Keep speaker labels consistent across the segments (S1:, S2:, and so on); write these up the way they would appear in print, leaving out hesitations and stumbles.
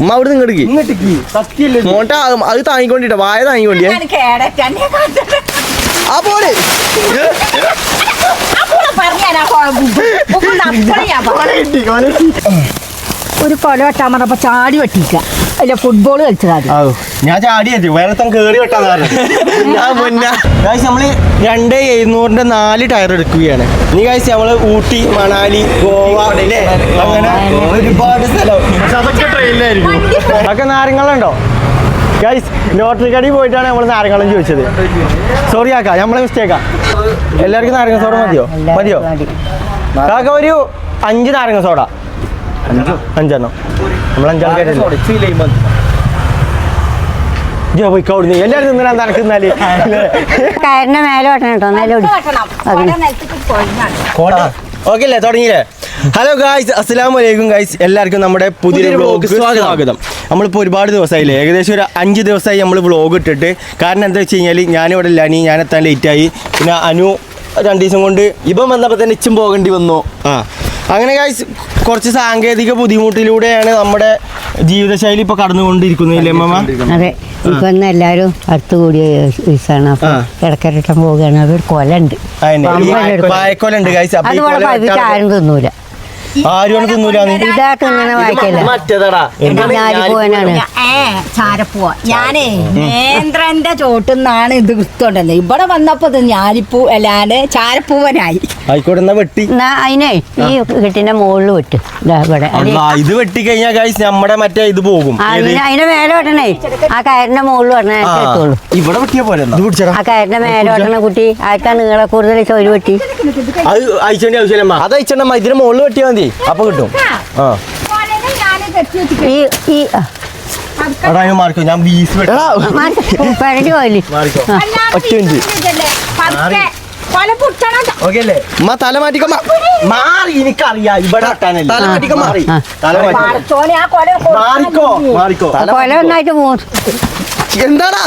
S1: ഉമ്മ അവിടെ ഇങ്ങോട്ടേക്ക് മോട്ട അത് താങ്ങിക്കൊണ്ടിട്ട വായ താങ്ങിക്കൊണ്ടിയേ ആ പോലെ
S2: ഒരു കൊല വെട്ടാൻ പറഞ്ഞപ്പോ ചാടി വെട്ടിക്ക അല്ല ഫുട്ബോൾ കളിച്ചതാ.
S1: ഞാൻ ചാടി വേറെ കേറി വെട്ടാന്ന് നമ്മള് 2700 4 ടയർ എടുക്കുകയാണ്. ഇനി കാഴ്ച നമ്മള് ഊട്ടി, മണാലി, ഗോവ അങ്ങനെ ഒരുപാട് സ്ഥലം ഒക്കെ നാരങ്ങളുണ്ടോ ഗൈസ്? ലോട്ടറി കടയിൽ പോയിട്ടാണ് നമ്മൾ നാരങ്ങളും ചോദിച്ചത്. സോറി ആക്കാ, നമ്മളെ മിസ്റ്റേക്കാ. എല്ലാവർക്കും നാരങ്ങ സോഡ മതിയോ കാക്ക? ഒരു 5 നാരങ്ങ സോഡ. 5 നമ്മൾ 5 പോയിക്കോടുന്നു. എല്ലാവരും തിന്നാൻ നടക്കുന്നാല്
S2: കയറിന്റെ മേലെ വെട്ടണം കേട്ടോ.
S1: ഓക്കെ അല്ലേ? തുടങ്ങിയില്ലേ? ഹലോ ഗായ്സ്, അസ്സലാമു അലൈക്കും ഗായ്സ്. എല്ലാവർക്കും നമ്മുടെ പുതിയൊരു വ്ളോഗ് സ്വാഗതം. നമ്മളിപ്പോൾ ഒരുപാട് ദിവസമായില്ലേ, ഏകദേശം ഒരു 5 ദിവസമായി നമ്മൾ വ്ളോഗ് ഇട്ടിട്ട്. കാരണം എന്താ വെച്ച് കഴിഞ്ഞാൽ ഞാനിവിടെ ഇല്ല, ഞാനെത്താൻ ലേറ്റായി. പിന്നെ അനു 2 ദിവസം കൊണ്ട് ഇപ്പം വന്നപ്പോൾ തന്നെ ഇച്ചും പോകേണ്ടി വന്നു. അങ്ങനെ ഗായ്സ് കുറച്ച് സാങ്കേതിക ബുദ്ധിമുട്ടിലൂടെയാണ് നമ്മുടെ ജീവിതശൈലി ഇപ്പൊ കടന്നുകൊണ്ടിരിക്കുന്നില്ലേ അമ്മ?
S2: അതെ, ഇപ്പൊ എല്ലാരും അടുത്ത് കൂടിയ ദിവസമാണ്. അപ്പൊ ഇടക്കരട്ടം പോവുകയാണ്. അത് ഒരു കൊലുണ്ട്,
S1: വായക്കൊലുണ്ട് ഗായ്സ്.
S2: ആരും തിന്നൂല.
S1: ആരും തിന്നൂലാന്ന്
S2: ഇതായിട്ട് ഇങ്ങനെ വായിക്കല്ല. ചാരപ്പൂവ ഞാനേ നേന്ത്രന്റെ ചോട്ടുന്നാണ് ഇത് കിട്ടുകൊണ്ടത്. ഇവിടെ വന്നപ്പോ ഞാലിപ്പൂ അല്ലാണ്ട് ചാരപ്പൂവനായി.
S1: ആയിക്കോട്ടെ, എന്നാ വെട്ടി.
S2: അതിനെ ഈ കെട്ടിന്റെ മുകളിൽ വെട്ട്.
S1: ഇത് വെട്ടി കഴിഞ്ഞാൽ ഗായ്സ് നമ്മുടെ മറ്റേ ഇത് പോകും.
S2: അതിന്റെ മേലെ വെട്ടണേ, ആ കയറിന്റെ മുകളിൽ വെട്ടണേ.
S1: ഇവിടെ വെട്ടിയാ പോലെ
S2: ആ കയറിന്റെ മേലെ വെട്ടണ കുട്ടി ആർക്കാ നീളെ കൂടുതൽ ചോര് വെട്ടി.
S1: അത് അയച്ചേണ്ട ആവശ്യമില്ല, അത് അയച്ചേണ്ടമ്മ. ഇതിന് മുകളിൽ വെട്ടിയാൽ മതി, അപ്പൊ കിട്ടും. മാറിക്കോ, ഞാൻ വീസ് തല മാറ്റിക്കോ. മാറി, എനിക്കറിയാം ഇവിടെ തല മാറ്റിക്കോ. മാറി മാറിക്കോ മാറിക്കോ.
S2: കൊല ഒന്നായിട്ട് പോകും.
S1: എന്താടാ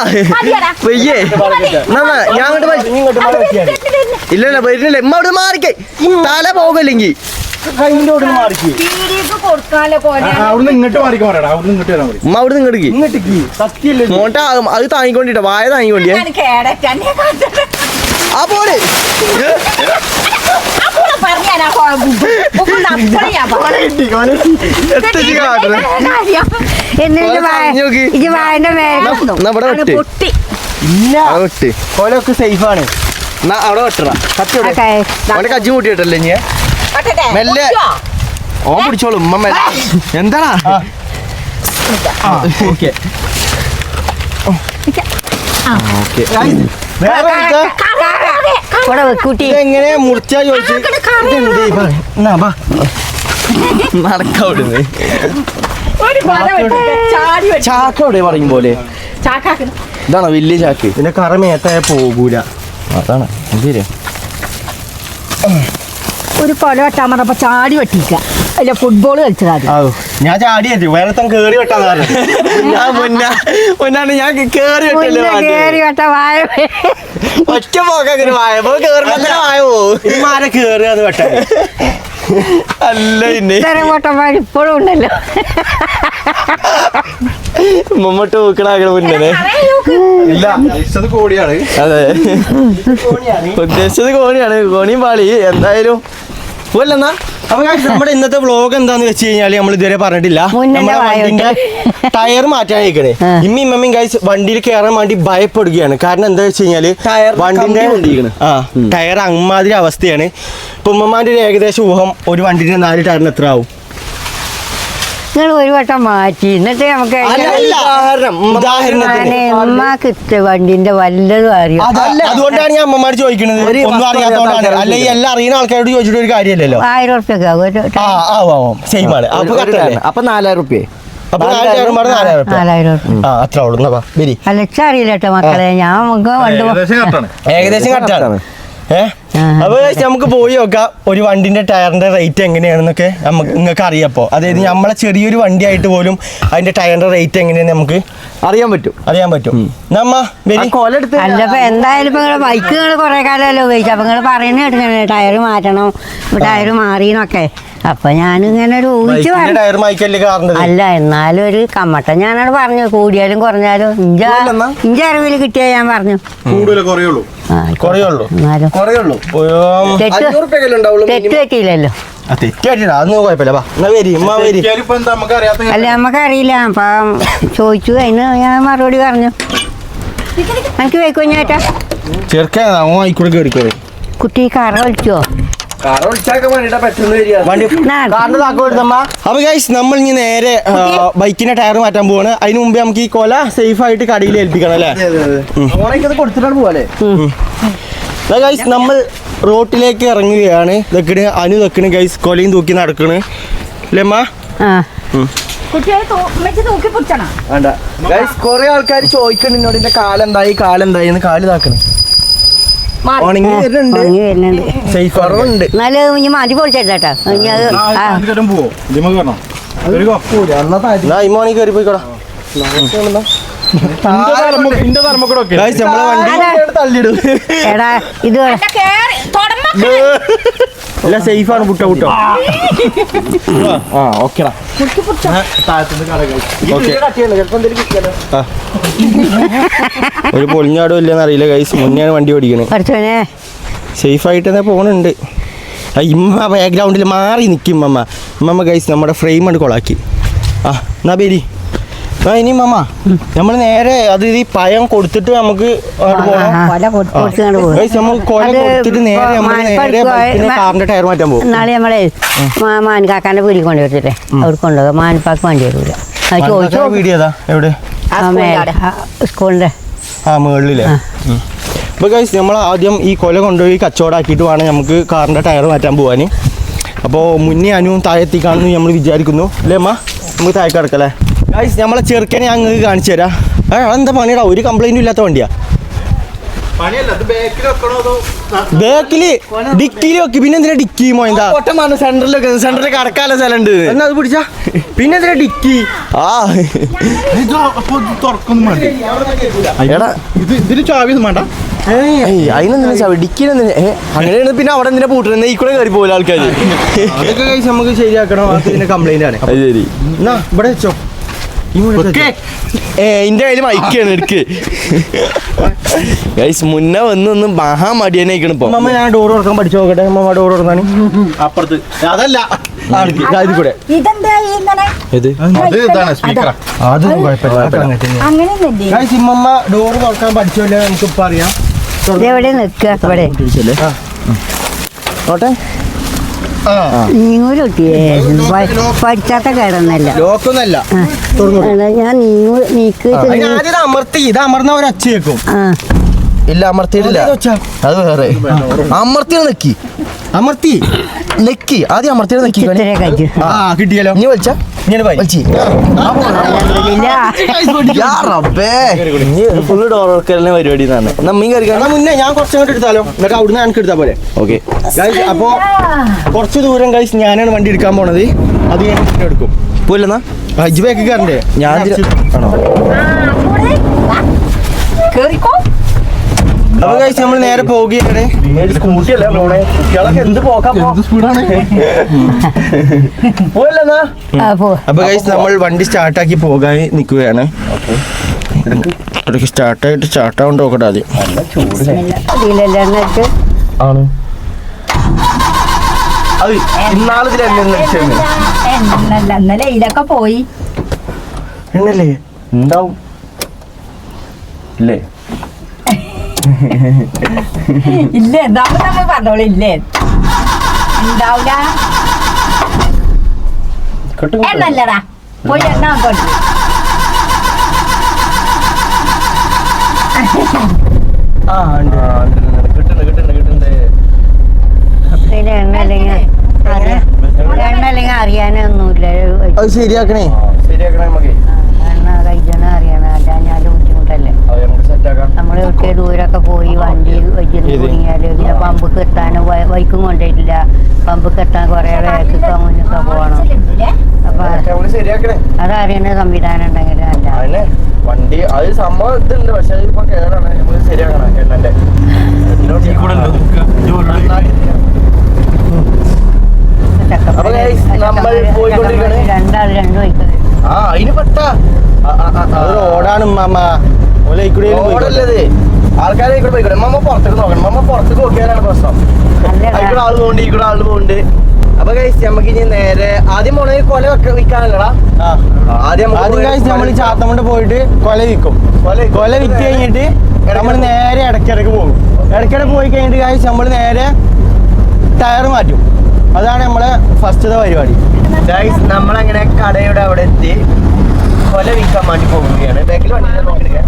S1: പെയ്യേ? ഞാൻ ഇല്ലല്ല വരുന്നില്ല. ഉമ്മ അവിടെ മാറിക്കേ, തല പോകല്ലെങ്കിൽ
S3: ഇങ്ങോട്ട്
S1: മോട്ട അത് താങ്ങിക്കൊണ്ടിട്ട വായ താങ്ങിക്കൊണ്ടിയേ ആ പോലെ കൊലൊക്കെ സേഫാണ്. എന്നാ അവിടെ വെട്ടണം. അവന്റെ കജ്ജി കൂട്ടിയിട്ടല്ലേ ഞാൻ മെല്ലെ ഓൻ പിടിച്ചോളൂ. ഉമ്മ മെല്ലെ. എന്താടാ? എങ്ങനെ മുറിച്ചാ ചോദിച്ചു നടക്കവിടുന്ന് ചാക്കവിടെ പറയും പോലെ. ഇതാണോ വലിയ ചാക്ക്? ഇതിന്റെ കറ മേത്തായ പോകൂല. അതാണ് ശരിയാ.
S2: ഒരു കൊല വെട്ടാൻ പറഞ്ഞപ്പോ ചാടി വെട്ടിക്ക അല്ല ഫുട്ബോൾ കളിച്ചതാ.
S1: ഞാൻ ചാടി വേറെ കേറി വെട്ടാന്ന് ഞാൻ കേറി
S2: വെട്ട വായ
S1: ഒറ്റ പോക്കങ്ങനെ വായപ്പോ കേറിയോ മാരെ കേറിയാന്ന് വെട്ടാ. അല്ല പിന്നെ
S2: പൊട്ടന്മാർ ഇപ്പോഴും ഉണ്ടല്ലോ.
S1: മമ്മട്ട് നോക്കണ മുന്നേ ഇല്ല, കോടിയാണ്. അതെ, ഉദ്ദേശിച്ചത് കോണിയാണ്. കോണിയും പാളി എന്തായാലും പോലെന്നാ. അപ്പൊ നമ്മുടെ ഇന്നത്തെ വ്ളോഗ് എന്താന്ന് വെച്ച് കഴിഞ്ഞാല് നമ്മൾ ഇതുവരെ പറഞ്ഞിട്ടില്ല. നമ്മുടെ വണ്ടിന്റെ ടയർ മാറ്റാനിരിക്കണേ. ഇമ്മയും ഗൈസ് വണ്ടിയിൽ കയറാൻ വേണ്ടി ഭയപ്പെടുകയാണ്. കാരണം എന്താ വെച്ച് കഴിഞ്ഞാല് വണ്ടിന്റെ ടയർ അമ്മാതിരി അവസ്ഥയാണ്. ഇപ്പൊ ഉമ്മമാന്റെ ഒരു ഏകദേശം ഊഹം ഒരു വണ്ടിന്റെ 4 ടയറിന് എത്ര ആവും?
S2: നിങ്ങൾ ഒരു വട്ടം മാറ്റി എന്നിട്ട് നമുക്ക് വണ്ടിന്റെ വല്ലതും അറിയാം.
S1: അതുകൊണ്ടാണ് ഞാൻ അമ്മമാര് ചോദിക്കുന്നത്. ഒന്നും അറിയാത്തതുകൊണ്ടാണ്. അല്ലെങ്കിൽ എല്ലാം അറിയുന്ന ആൾക്കാരോട് ചോദിച്ചിട്ട് ഒരു കാര്യമല്ലല്ലോ.
S2: 1000 ഉറുപ്പ്യൊക്കെ
S1: സെയിമാണ്. അപ്പൊ 4000 റുപ്യ. അപ്പൊ 4000 അത്ര
S2: അറിയില്ല കേട്ടോ മക്കളെ. ഞാൻ
S1: ഏകദേശം കറക്റ്റാണ്. അപ്പൊ നമുക്ക് പോയി നോക്കാം ഒരു വണ്ടിന്റെ ടയറിന്റെ റേറ്റ് എങ്ങനെയാണെന്നൊക്കെ നിങ്ങൾക്ക് അറിയാപ്പോ. അതായത് നമ്മളെ ചെറിയൊരു വണ്ടി ആയിട്ട് പോലും അതിന്റെ ടയറിന്റെ റേറ്റ് എങ്ങനെയാന്ന് നമുക്ക് അറിയാൻ പറ്റും.
S2: എന്തായാലും ഇപ്പൊ ബൈക്ക് കുറെ കാലമല്ലോ ഉപയോഗിച്ചു. അപ്പൊ നിങ്ങൾ പറയുന്ന കേട്ടില്ലേ ടയർ മാറ്റണം, ടയർ മാറിന്നൊക്കെ. അപ്പൊ ഞാനിങ്ങനെ ഒരു ഊഹിച്ച് പറഞ്ഞു.
S1: ടയർ മായ്ക്കല്ലേ കാറിന്റെ
S2: അല്ല എന്നാലും ഒരു കമ്മട്ടം ഞാനവിടെ പറഞ്ഞു, കൂടിയാലും കുറഞ്ഞാലും ഇഞ്ച അറിവിൽ കിട്ടിയാ ഞാൻ പറഞ്ഞു. എന്നാലും തെറ്റ് പറ്റിയില്ലല്ലോ.
S1: അതൊന്നും കുഴപ്പമില്ല.
S2: അല്ല നമുക്കറിയില്ല. അപ്പം ചോദിച്ചു, അതിന് ഞാൻ മറുപടി പറഞ്ഞു. എനിക്ക് വെക്കോ ചേട്ടാ
S1: ചെറുക്കാൻ
S2: കുട്ടി കാറ വിളിച്ചോ?
S1: അപ്പൊ ഗൈസ് നമ്മൾ ഇനി നേരെ ബൈക്കിന്റെ ടയർ മാറ്റാൻ പോവാണ്. അതിന് മുമ്പ് നമുക്ക് ഈ കൊല സേഫ് ആയിട്ട് കടയിൽ ഏൽപ്പിക്കണം അല്ലേ? കൊടുത്തിട്ടാണ് പോവാല്ലേ ഗൈസ്? നമ്മൾ റോട്ടിലേക്ക് ഇറങ്ങുകയാണ്. ഇതൊക്കെ അനു വെക്കണ് ഗൈസ്, കൊലയും തൂക്കി നടക്കണ് അല്ലേ അമ്മ? കൊറേ ആൾക്കാർ ചോദിക്കണ്ട് എന്നോട് ഇതിന്റെ കാലെന്തായി കാല് ഇതാക്കണേ.
S2: എന്നാലും ഇനി മാറ്റി പൊളിച്ചേട്ടാ.
S1: ഇമോണി കയറി പോയിക്കോടാ. തള്ളിടും.
S2: എടാ ഇത്
S1: അല്ല സേഫാണ്. പുട്ടോ ഓക്കെടാ. ഒരു പൊളിഞ്ഞാടോ ഇല്ലെന്ന് അറിയില്ല ഗൈസ്. മുന്നെയാണ് വണ്ടി ഓടിക്കണേ. സേഫായിട്ട് തന്നെ പോണുണ്ട്. ഇമ്മ ബാക്ക്ഗ്രൗണ്ടിൽ മാറി നിൽക്കും ഇമ്മ ഗൈസ്. നമ്മുടെ ഫ്രെയിം ആണ് കൊളാക്കി. എന്നാ പേരി ഇനി മമ്മ നമ്മൾ നേരെ അത് ഈ പയം കൊടുത്തിട്ട് നമുക്ക് കൊടുത്തിട്ട് നേരെ കാറിന്റെ ടയർ മാറ്റാൻ പോകും.
S2: നാളെ നമ്മളെ മാൻകാക്കാന്റെ വീട്ടിൽ കൊണ്ടുവരത്തില്ലേ, അവിടെ കൊണ്ടുപോകാം. മാൻപാക്ക് വണ്ടി വരില്ല.
S1: വീഡിയോ ഏതാ? എവിടെ?
S2: സ്കൂളിന്റെ
S1: മുകളിലേ. അപ്പോൾ ഗൈസ് നമ്മൾ ആദ്യം ഈ കൊല കൊണ്ടുപോയി കച്ചവടമാക്കിയിട്ട് വേണം നമുക്ക് കാറിന്റെ ടയർ മാറ്റാൻ പോകാൻ. അപ്പോൾ മുന്നേ അനുവും താഴെത്തിക്കാണെന്ന് നമ്മൾ വിചാരിക്കുന്നു അല്ലേ അമ്മ? നമുക്ക് താഴേക്ക് കിടക്കല്ലേ ഗൈസ്? നമ്മളെ ചെറുക്കനെ ഞങ്ങൾക്ക് കാണിച്ചു തരാം. എന്താ പണിയടാ? ഒരു കംപ്ലൈന്റും ഇല്ലാത്ത വണ്ടിയാ. ബാക്കില് ഡിക്കിയിൽ വെക്ക്. പിന്നെ എന്തിനാ ഡിക്കി മോയന്താ? സെന്ററിൽ കടക്കാല സ്ഥലമുണ്ട്. എന്നാ അത് പിടിച്ചാ. പിന്നെ എന്തിനാ ഡിക്കി?
S3: ഇതിന് ചാവിയൊന്നും വേണ്ട.
S1: അതിനെന്തിനാ ചാവി? ഡിക്കിനെന്തിനാ? അങ്ങനെയാണ്. പിന്നെ അവിടെ എന്തിനാ പൂട്ടുന്നത്? ഈ കൂടെ കയറി പോലെ ആൾക്കാർ. അതൊക്കെ കഴിച്ച് നമുക്ക് ശരിയാക്കണം. അതിന്റെ കംപ്ലൈന്റ് ആണ്. ശരി എന്നാ ഇവിടെ വെച്ചോ. എന്റെ കയ്യിൽ മൈക്കാണ്. എടുക്ക് ഗൈസ്. മുന്നേ വന്ന് മഹാ മടിയനായിക്കണം ഇപ്പൊ. അമ്മ ഞാൻ ഡോർ തുറക്കാൻ പഠിച്ചു നോക്കട്ടെ. അമ്മ ഡോർ തുറക്കാണ്.
S3: അപ്പുറത്ത് അതല്ല
S1: കൂടെ അതൊന്നും കുഴപ്പമില്ല. ഇമ്മ ഡോർ തുറക്കാൻ പഠിച്ചല്ലേ നമുക്ക് ഇപ്പൊ അറിയാം.
S2: എവിടെ നിൽക്കുക? ഇവിടെ
S1: ഓട്ടെ.
S2: പഠിച്ചാത്ത കേടൊന്നല്ല.
S1: ലോക്കൊന്നല്ല.
S2: ഞാൻ
S1: അമർത്തി. ഇത് അമർന്ന ഒരു അച്ച വെക്കും. ഇല്ല അമർത്തിയിട്ടില്ല. അത് വേറെ. അമർത്തി നെക്കി. അമർത്തി നെക്കി. ആദ്യം അമർത്തി നെക്കി. കിട്ടിയല്ലോ. നീ വലിച്ച ഫുള്ള് ഡോർ വർക്കലിന്റെ പരിപാടി നമ്മീ കയറിക്കാൻ മുന്നേ ഞാൻ കുറച്ചങ്ങോട്ട് എടുത്താലോ? എന്നിട്ട് അവിടുന്ന് എനിക്ക് എടുത്താൽ പോലെ. Okay guys. അപ്പോ കുറച്ച് ദൂരം ഗൈസ് ഞാനാണ് വണ്ടി എടുക്കാൻ പോണത്. അത് ഞാൻ എടുക്കും. പോലെന്നാ ഹജ്ജ് ബാക്ക് കയറണ്ടേ? ഞാൻ ആണോ? അപ്പൊ ഗൈസ് നമ്മൾ നേരെ പോവുകയാണ്. സ്കൂട്ടിയല്ലേ പോണേ? കുട്ടികളൊക്കെ എന്ത് പോകാൻ സ്പീഡാണ്. പോയല്ലെന്നാ. അപ്പൊ ഗൈസ് നമ്മൾ വണ്ടി സ്റ്റാർട്ടാക്കി പോകാൻ നിൽക്കുകയാണ്. സ്റ്റാർട്ടാവുണ്ട് നോക്കട്ടെ ആദ്യം. ആണ് അത്
S4: ഇന്നലെ ഇതിലൊക്കെ പോയി
S1: എന്നല്ലേ ഉണ്ടാവും ഇല്ലേ?
S4: ഇല്ലേ എന്താവും നമ്മൾ പറഞ്ഞോളൂ. ഇല്ലേ ഉണ്ടാവില്ല. എണ്ണല്ലടാ പോയി എണ്ണ കൊണ്ട്.
S2: എണ്ണല്ലെങ്കിൽ അറിയാനൊന്നുമില്ല.
S1: അത് ശരിയാക്കണേ. ശരിയാക്കണേ നമുക്ക്.
S2: എണ്ണ കഴിക്കണ അറിയണം. അല്ലാഞ്ഞാല് ബുദ്ധിമുട്ടല്ലേ. നമ്മള് ഒറ്റ ദൂരമൊക്കെ പോയി വണ്ടി വയ്ക്കുന്നു തുടങ്ങിയാല് പിന്നെ പമ്പ് കെട്ടാനും ബൈക്കും കൊണ്ടിട്ടില്ല. പമ്പ് കെട്ടാൻ കുറെ വേഗത്തൊക്കെ മുന്നൊക്കെ പോകണം. അപ്പൊ അതറിയണ സംവിധാനം ഉണ്ടെങ്കിൽ അല്ല
S1: വണ്ടി അത് സംഭവം ഇതുണ്ട്. പക്ഷെ ഇപ്പൊ കേടാണ്. നമുക്ക് ശരിയാക്കണം. എണ്ണന്റെ അപ്പൊ guys, നമ്മൾ പോയിക്കൊണ്ടിരിക്കുകയാണ്.
S2: രണ്ടാൾ രണ്ടു വയ്ക്കുന്നത്
S3: ആ അതിന് പെട്ട
S1: റോഡാണ് ഉമ്മ
S3: ഓടല്ലത് ആൾക്കാരെ ഇവിടെ പോയിക്കോട്ടെ മമ്മ പുറത്തേക്ക് നോക്കണം മമ്മ പുറത്തേക്ക് നോക്കിയാലാണ് പ്രശ്നം ഇവിടെ ആള് പോകുന്നുണ്ട് ഇവിടെ ആള് പോകുന്നുണ്ട് അപ്പൊ കഴിച്ച് നമുക്ക് ഇനി നേരെ ആദ്യം പോണേ കൊല വിൽക്കാനല്ലടാ
S1: ആദ്യം നമ്മൾ ചാത്തമണ്ട് പോയിട്ട് കൊല വിൽക്കും കൊല വിറ്റ് കഴിഞ്ഞിട്ട് നമ്മൾ നേരെ ഇടയ്ക്കിടയ്ക്ക് പോകും ഇടയ്ക്കിടയ്ക്ക് പോയി കഴിഞ്ഞിട്ട് കഴിച്ച് നമ്മൾ നേരെ ടയർ മാറ്റും അതാണ് നമ്മളെ ഫസ്റ്റത്തെ പരിപാടി നമ്മളങ്ങനെ കടയുടെ അവിടെ എത്തി കൊല വിൽക്കാൻ വേണ്ടി പോവുകയാണ് ബാക്കിൽ വണ്ടി നോക്കിയെടുക്കാൻ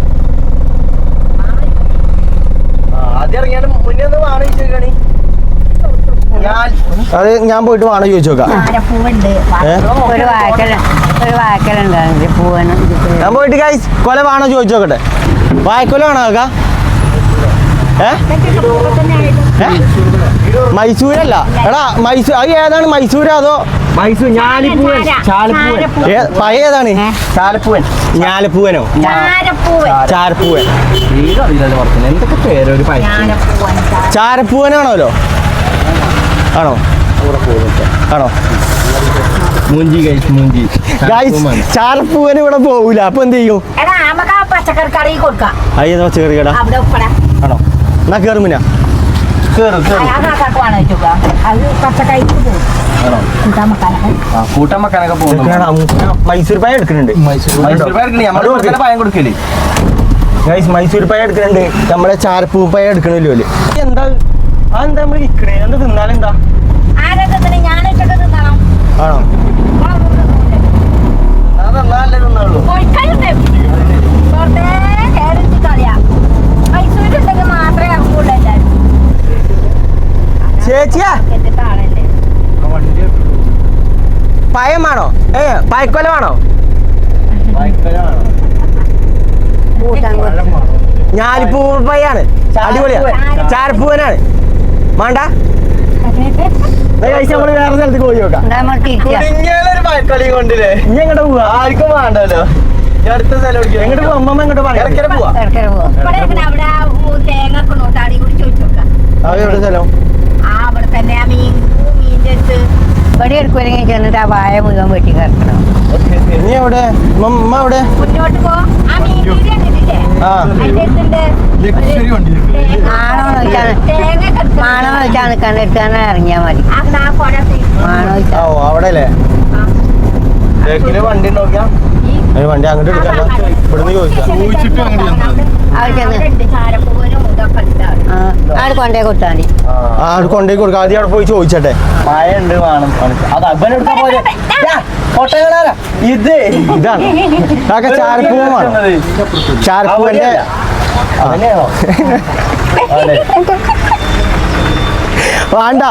S1: ആദ്യം ഇറങ്ങിയാണ്ട് മുന്നേ ഒന്ന് വാണ ചോദിക്കണി അത് ഞാൻ പോയിട്ട് വാണ ചോദിച്ചു നോക്കാം
S2: ഒരു വാക്കലുണ്ടാകും പൂവനും
S1: ഞാൻ പോയിട്ട് ഗൈസ് കൊല വാണോ ചോദിച്ചു നോക്കട്ടെ വായക്കൊല വേണോ നോക്കാം മൈസൂരല്ല എടാ മൈസൂർ അത് ഏതാണ് മൈസൂർ അതോ മൈസൂർ ഞാലിപ്പൂവൻ പഴയ ഏതാണ് ചാലപ്പൂവൻ ഞാലപ്പൂവനോ ചാരപ്പൂവൻ എന്തൊക്കെ പേരൊരു ചാരപ്പൂവനാണോലോ ആണോ ആണോ മൂഞ്ചി ഗൈസ് മൂഞ്ചി ഗൈസ് ചാരപ്പൂവൻ ഇവിടെ പോകൂല അപ്പൊ എന്ത് ചെയ്യും
S4: പച്ചക്കറി കറി കൊടുക്കാം
S1: അയ്യോ ചെറിയടാ ആണോ എന്നാ കേറും പിന്നെ
S3: കൂട്ടം വെക്കാനൊക്കെ പോകുന്നു
S1: മൈസൂർ പായ എടുക്കുന്നുണ്ട്
S3: പായം കൊടുക്കല്
S1: ഗൈസ് മൈസൂർ പായ എടുക്കുന്നുണ്ട് നമ്മളെ ചാരപ്പൂ പായ എടുക്കണല്ലോ എന്താ അതെന്താ നമ്മള് വിൽക്കണേ എന്താ തിന്നാലെന്താ ആണോ അതല്ലേ തിന്നാളൂ ചേച്ചിയാ പയം വേണോ പയക്കൊല വേണോ ഞാലിപ്പൂ പയ്യാണ് അടിപൊളിയാ ചാരപ്പൂവനാണ് വേണ്ട നമ്മള് വേറെ സ്ഥലത്ത് പോയി നോക്കാം ഒരു പയക്കൊലി കൊണ്ടില്ലേ ഇനി എങ്ങോട്ട് പോവാ ആർക്കും വേണ്ടല്ലോ അടുത്ത സ്ഥലം എങ്ങോട്ട് പോവാ അമ്മ എങ്ങോട്ട് ഇടയ്ക്കര പോവാ അത് എവിടെ സ്ഥലം
S2: ഇവിടെ എടുക്കുമെങ്കിൽ ചെന്നിട്ട് ആ വായ മുഴുവൻ വെട്ടി കിടക്കണം
S1: ഇനി എവിടെ അമ്മ എവിടെ
S2: മാണോ വെച്ചാണ് കണ്ടെടുക്കാൻ ഇറങ്ങിയാ മതി മാണോ വെച്ചാ
S1: അവിടെ അല്ലേ വണ്ടി നോക്കിയാ വണ്ടി അങ്ങോട്ട് എടുക്കണ്ട ഇവിടുന്ന് ചോദിക്കാം
S2: അവിടെ കൊണ്ടേ കൊടുത്താൽ മതി
S1: അവിടെ കൊണ്ടേ കൊടുക്കാം ആദ്യം അവിടെ പോയി ചോദിച്ചട്ടെ മായ ഉണ്ട് വേണം അത് അബ്ബനെടുക്കാൻ പോലെ ഇത് ഇതാണ് അതൊക്കെ ചാരപ്പൂവാണ് ചാരപ്പൂവന്റെ വേണ്ട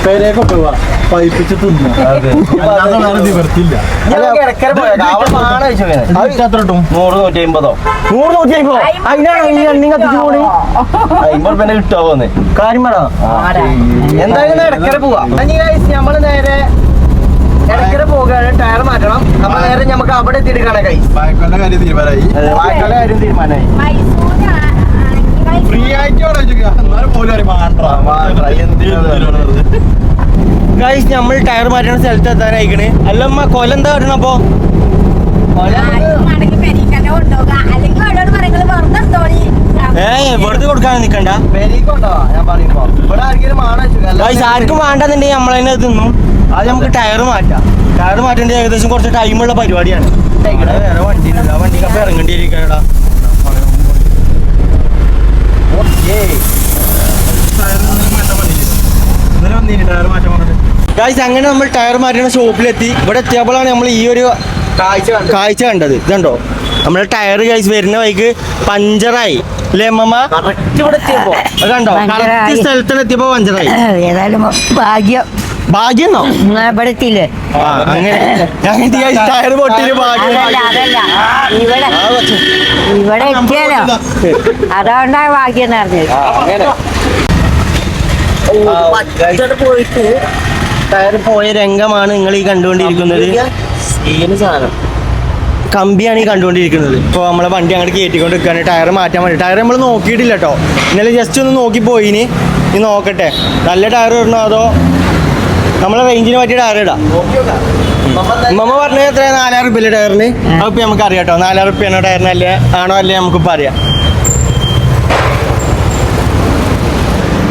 S3: പേരേക്കൊക്കെ പോവാ പൈപ്പിച്ച് തിന്നു നിവർത്തില്ല
S1: 100-150 അതിനാണോ ഈ എണ്ണ കത്തിച്ചു പോണി 50 കിട്ടാവോന്ന് കാര്യം പറ എന്തായാലും ഇടക്കര പോവാ നമ്മള് നേരെ ഇടക്കര പോകാണ് ടയർ മാറ്റണം അപ്പൊ നേരെ നമുക്ക് അവിടെ എത്തിയിട്ട് കാണാൻ
S3: വായക്കൊല്ല കാര്യം തീരുമാനമായി
S1: വായക്കൊല്ല കാര്യം തീരുമാനമായി
S3: ഫ്രീ ആയിട്ട് എന്നാലും പോലും
S1: ഗൈസ് നമ്മൾ ടയർ മാറ്റുന്ന സ്ഥലത്ത് എത്താനായിക്കണ് അല്ലമ്മ കൊല എന്താ കാട്ടണം അപ്പൊ വെറുതെ കൊടുക്കാൻ നിക്കണ്ട ഗൈസ് ആർക്കും വേണ്ടെന്നുണ്ടെങ്കിൽ നമ്മളതിനെ തിന്നും അത് നമുക്ക് ടയർ മാറ്റാം ടയർ മാറ്റേണ്ട ഏകദേശം കുറച്ച് ടൈമുള്ള പരിപാടിയാണ് വേറെ വണ്ടി ആ വണ്ടിക്കപ്പൊ ഇറങ്ങേണ്ടി ഇരിക്കണടാ ഗൈസ് അങ്ങനെ നമ്മൾ ടയർ മാറ്റുന്ന ഷോപ്പിലെത്തി ഇവിടെ എത്തിയപ്പോഴാണ് നമ്മൾ ഈ ഒരു കാഴ്ച കണ്ടത് ഇതുണ്ടോ നമ്മളെ ടയർ ഗൈസ് വരുന്ന വഴിക്ക് പഞ്ചറായി അല്ലേ അമ്മമ്മ കണ്ടോ കറക്റ്റ് സ്ഥലത്തിന് എത്തിയപ്പോ പഞ്ചറായി
S2: ഏതായാലും ഭാഗ്യം
S1: ഭാഗ്യെന്നോ
S2: ഇവിടെ എത്തിയില്ലേ
S1: അങ്ങനെ ടയർ പൊട്ടിന് ഭാഗ്യം
S2: ഇവിടെ എത്തിയാലോ അതുകൊണ്ടാ ഭാഗ്യം പറഞ്ഞത്
S1: പോയിട്ട് ടയർ പോയ രംഗമാണ് നിങ്ങൾ ഈ കണ്ടുകൊണ്ടിരിക്കുന്നത് കമ്പിയാണ് ഈ കണ്ടുകൊണ്ടിരിക്കുന്നത് ഇപ്പോൾ നമ്മളെ വണ്ടി അങ്ങോട്ട് കയറ്റിക്കൊണ്ട് നിൽക്കുകയാണ് ടയർ മാറ്റാൻ വേണ്ടി ടയർ നമ്മൾ നോക്കിയിട്ടില്ല കേട്ടോ ഇന്നലെ ജസ്റ്റ് ഒന്ന് നോക്കി പോയിനി ഇനി നോക്കട്ടെ നല്ല ടയർ ഇടണോ അതോ നമ്മളെ റേഞ്ചിന് പറ്റിയ ടയർ ഇടാം. മമ്മ പറഞ്ഞത് എത്ര 4000 റുപ്യല്ലേ ടയറിന്? അതിപ്പോ നമുക്ക് അറിയാം കേട്ടോ. 4000 റുപ്യാണോ ടയറിന് അല്ലേ ആണോ അല്ലേ നമുക്കിപ്പോൾ അറിയാം.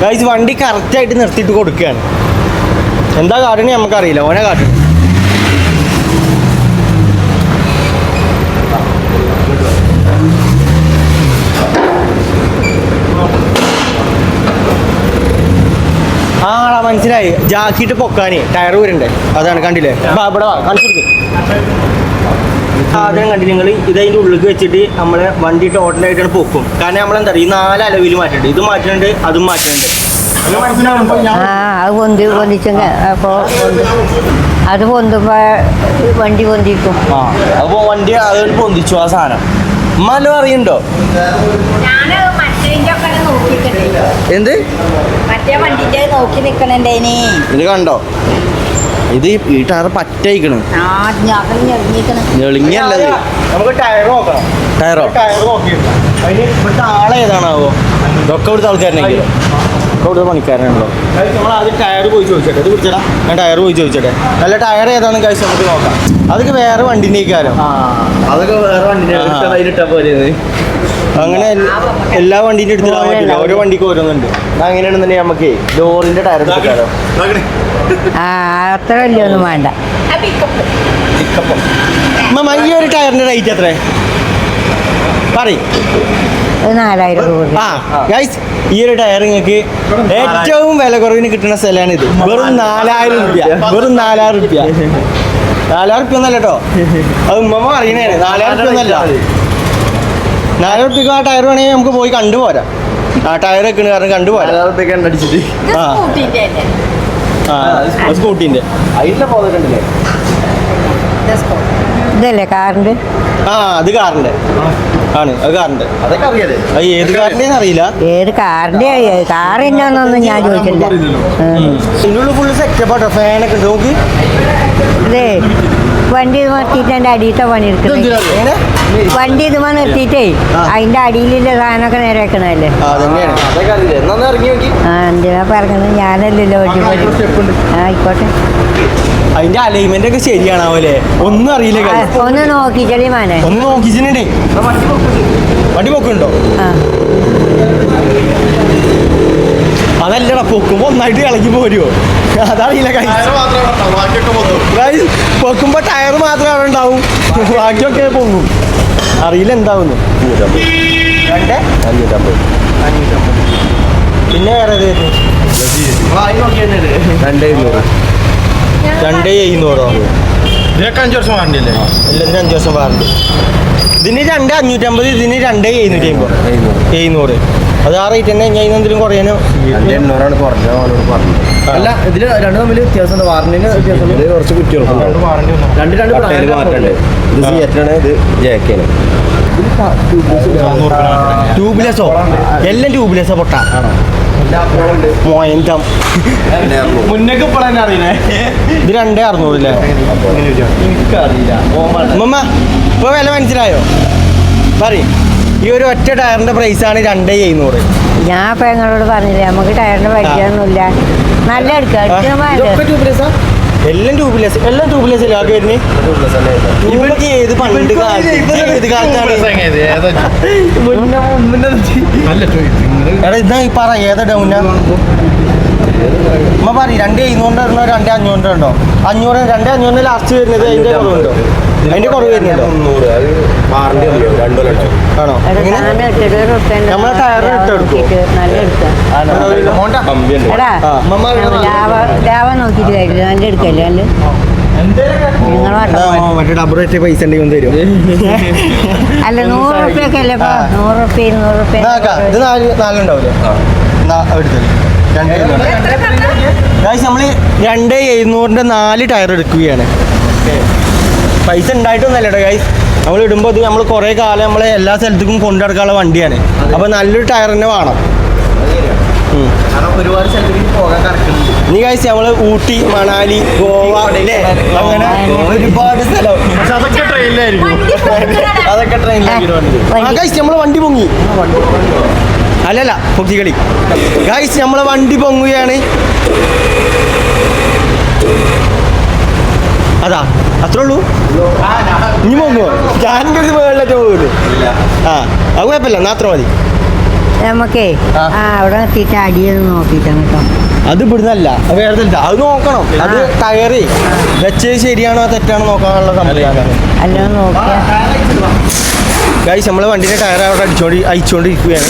S1: ഗൈസ് വണ്ടി കറക്റ്റായിട്ട് നിർത്തിയിട്ട് കൊടുക്കുകയാണ്. എന്താ കാട്ടണി നമുക്കറിയില്ല, ഓനെ കാട്ടണം. ആളാ മനസ്സിലായി. ജാക്കിയിട്ട് പൊക്കാനേ ടയർ വരണ്ടേ, അതാണ് കണ്ടില്ലേ. ഇവിടെ കാണിച്ചു സാധനം കണ്ടി നിങ്ങൾ ഇതതിൻ്റെ ഉള്ളിൽ വെച്ചിട്ട് നമ്മളെ വണ്ടി ടോട്ടലായിട്ടാണ് പൊക്കും. കാരണം നമ്മളെന്താ പറയുക, ഈ 4 അലവിൽ മാറ്റുന്നുണ്ട്, ഇത് മാറ്റുന്നുണ്ട് അതും മാറ്റുന്നുണ്ട്.
S2: അത് പൊന്തിച്ചെങ്ക അപ്പോൾ അത് പൊന്തുമ്പോ വണ്ടി പൊന്തിക്കും.
S3: അപ്പൊ വണ്ടി അതിൽ പൊന്തിച്ചു ആ സാധനം. ഉമ്മാലോ അറിയണ്ടോ എന്ത്
S4: മറ്റേ വണ്ടിന്റെ നോക്കി നിക്കണേനി.
S3: ഇത് കണ്ടോ, ഇത് ഈ ടയർ പറ്റയിക്കണ്, ഞെളിങ്ങല്ലത്.
S1: നമുക്ക് ടയർ നോക്കണം.
S3: ടയറോ
S1: ടയർ നോക്കിയിട്ട് അതിന് ഇവിടുത്തെ ആളേതാണാവോ? ഇതൊക്കെ ഇവിടുത്തെ ആൾക്കാരനെങ്കിലും ഇവിടുത്തെ പണിക്കാരനാണല്ലോ. നമ്മൾ ആദ്യം ടയർ പോയി ചോദിച്ചട്ടെ. ഇത് പിടിച്ചടാ, ഞാൻ ടയർ പോയി ചോദിച്ചട്ടെ. നല്ല ടയർ ഏതാണെന്ന് കഴിച്ച് നമുക്ക് നോക്കാം. അതൊക്കെ വേറെ വണ്ടിൻ്റെ കാലം,
S3: അതൊക്കെ വേറെ വണ്ടിട്ടാ പോലെ.
S1: അങ്ങനെ എല്ലാ വണ്ടീൻ്റെ എടുത്തിടാൻ പറ്റില്ല, ഓരോ വണ്ടിക്ക് ഓരോന്നുണ്ട്.
S3: അങ്ങനെയാണെന്നുണ്ടെങ്കിൽ നമുക്ക് ലോറിന്റെ ടയർ എടുക്കാലോ.
S2: അത്ര വലിയൊന്നും വേണ്ട.
S1: ഈ ഒരു ടയറിന്റെ റേറ്റ് എത്ര പറയും?
S2: 4000 രൂപ.
S1: ഗൈസ് ഈ ഒരു ടയർ നിങ്ങൾക്ക് ഏറ്റവും വില കുറവിന് കിട്ടുന്ന സ്ഥലമാണ് ഇത്. വെറും 4000 രൂപ. വെറും 4000 രൂപ. 4000 രൂപ ഒന്നല്ല കേട്ടോ, അത് ഉമ്മ അറിയണേ. 4000 രൂപ ഒന്നല്ല. 4000 രൂപയ്ക്ക് ആ ടയർ വേണമെങ്കിൽ നമുക്ക് പോയി കണ്ടുപോരാ. ആ ടയർ വെക്കണ കാരണം കണ്ടുപോരാ.
S3: അടിച്ചിട്ട്
S1: സ്കൂട്ടിന്റെ
S3: അതിന്റെ പോന്നിട്ടുണ്ടല്ലേ.
S2: ഇതല്ലേ കാറിന്റെ?
S1: അത് കാറിന്റെ ആണ്. അത് കാറിന്റെ.
S3: അതൊക്കെ അറിയാലേ.
S1: അത് ഏത് കാറിന്റെന്ന് അറിയില്ല.
S2: ഏത് കാറിന്റെ കാറിന്നൊന്നും ഞാൻ ചോദിച്ചില്ല.
S1: ഇതിൻ്റെ ഉള്ളിൽ ഫുള്ള് സെറ്റപ്പ് ആട്ടോ. ഫാനൊക്കെ ഉണ്ട് നോക്ക്.
S2: ഇതേ വണ്ടി നിർത്തിയിട്ട് അതിന്റെ അടിയിലത്തെ പണി എടുക്കുന്നത്. വണ്ടി ഇതുമാ നിർത്തിയിട്ടേ അതിന്റെ അടിയിലുള്ള സാധനമൊക്കെ നേരെ വെക്കണല്ലേ.
S3: അതൊക്കെ അറിയില്ലേ. എന്നാ ഇറങ്ങി നോക്കി.
S2: എന്തിനാ പറഞ്ഞത്? ഞാനല്ലല്ലോ വണ്ടി ആയിക്കോട്ടെ.
S1: അതിന്റെ അലൈൻമെന്റ് ഒക്കെ ശരിയാണാവല്ലേ? ഒന്നും അറിയില്ല.
S2: ഒന്ന് നോക്കിച്ചടി മാനെ,
S1: ഒന്ന് നോക്കിച്ചിട്ടുണ്ടേ. വണ്ടി പൊക്കുണ്ടോ? അതല്ലടാ, പൊക്കുമ്പോ ഒന്നായിട്ട് ഇളകി പോരുമോ? അതറിയില്ല. പൊക്കുമ്പോ ടയർ മാത്രമേ അവിടെ ഉണ്ടാവും, ബാക്കിയൊക്കെ പൊങ്ങും. അറിയില്ല എന്താവുന്നു. പിന്നെ വേറെ ഏത് വരുന്നു? 2700.
S5: ഇതിനൊക്കെ 5 വർഷം വാറണ്ടിയല്ലേ?
S1: എല്ലാത്തിനും 5 വർഷം വാറണ്ടി. ഇതിന് 2550, ഇതിന് 2750. അത് ആ റേറ്റ് തന്നെ. ഞാൻ എന്തെങ്കിലും കുറയാനോ?
S3: 800 കുറഞ്ഞ. അല്ല, ഇതില് രണ്ടും തമ്മിൽ വ്യത്യാസം. വാറണ്ടിന് വ്യത്യാസം കുറച്ച് കുറ്റിയുറപ്പുണ്ട്. ഇത് സിയറ്റാണ്, ഇത് ജാക്കാണ്.
S1: ട്യൂബ്ലെസ്സോ? എല്ലാം ട്യൂബ്ലെസ്സോ പൊട്ടാ? മോയന്തം മുന്നേക്ക് ഇപ്പോൾ തന്നെ അറിയില്ലേ? ഇത് 2600 അല്ലേ?
S3: എനിക്കറിയില്ല.
S1: മമ്മ ഇപ്പോൾ വില മനസ്സിലായോ? പറയും. ഈ ഒരു ഒറ്റ ടയറിന്റെ പ്രൈസാണ് 2700.
S2: ഞാൻ ഇപ്പൊ ഞങ്ങളോട് പറഞ്ഞില്ലേ നമുക്ക് ടയറിന്റെ പരിചയമൊന്നുമില്ല. നല്ല എടുക്കാം.
S1: എല്ലാം ട്യൂബ്ലെസ്. എല്ലാം ട്യൂബ്ലെസ് അല്ലേ ആക്കി വരുന്നത്? ഇവർക്ക് ഏത് പണ്ട് കാലത്ത് ഏത് കാലത്താണ്? എടാ ഇതാ ഈ പറ ഏതാ ഡൗന? അമ്മ പറയും 2700 ഉണ്ടോ 2500 ഉണ്ടോ? 500 2500 ലാസ്റ്റ് വരുന്നത്. അതിന്റെ കുറവുണ്ടോ? അതിന്റെ കുറവ് വരുന്നുണ്ടോ? ആണോ? നമ്മളെ ടയർ ഇട്ടെടുക്കും.
S2: നല്ല എടുക്കാം. ലാഭം നോക്കിയിട്ട് കാര്യമില്ല. നല്ല എടുക്കല്ലേ? നല്ല
S1: മറ്റേ ഡബിൾ റേറ്റ് പൈസ ഉണ്ടെങ്കിൽ തരും.
S2: അല്ല 100 റുപ്യൊക്കെ അല്ലേ? 100 റുപ്യ 200 റുപ്യ.
S1: ഇത് 4 നമ്മള് 2700 4 ടയർ എടുക്കുകയാണ്. പൈസ ഉണ്ടായിട്ടൊന്നല്ല കേട്ടോ ഗൈസ്. നമ്മൾ ഇടുമ്പോൾ ഇത് നമ്മൾ കുറേ കാലം നമ്മളെ എല്ലാ സ്ഥലത്തേക്കും കൊണ്ടു നടക്കാനുള്ള വണ്ടിയാണ്. അപ്പോൾ നല്ലൊരു ടയർ തന്നെ വേണം.
S3: ഒരുപാട് സ്ഥലത്തേക്ക് പോകാൻ കറക്കുന്നുണ്ട്.
S1: ഇനി ഗൈസ് നമ്മള് ഊട്ടി, മണാലി, ഗോവ അങ്ങനെ ഒരുപാട് സ്ഥലം.
S5: അതൊക്കെ ട്രെയിനിലായിരിക്കും.
S3: അതൊക്കെ ട്രെയിനിലായിരിക്കും.
S1: ഗൈസ് നമ്മളെ വണ്ടി പൊങ്ങി. അല്ലല്ല പൊക്കിക്കളി. ഗൈസ് നമ്മളെ വണ്ടി പൊങ്ങുകയാണ്. അതാ അത്രേ ഉള്ളൂ. ഇനി പോകുമോ? ഞാനിൻ്റെ അടുത്ത് മുകളിലേക്ക് പോകില്ലേ? ആ അത് കുഴപ്പമില്ല, എന്നാ അത്ര മതി.
S2: നമുക്കേ അവിടെ എത്തിയിട്ട് അടിയൊന്ന് നോക്കിയിട്ടാണ് കേട്ടോ.
S1: അത് ഇവിടുന്നല്ല, വേറെ അത് നോക്കണം. അത് ടയറ് വെച്ചത് ശരിയാണോ തെറ്റാണോ നോക്കാനുള്ള സംഭവമാണ്.
S2: അല്ലോ നോക്കിയാ
S1: ഗൈസ് നമ്മളെ വണ്ടിന്റെ ടയർ അവിടെ അയച്ചുകൊണ്ടിരിക്കുകയാണ്.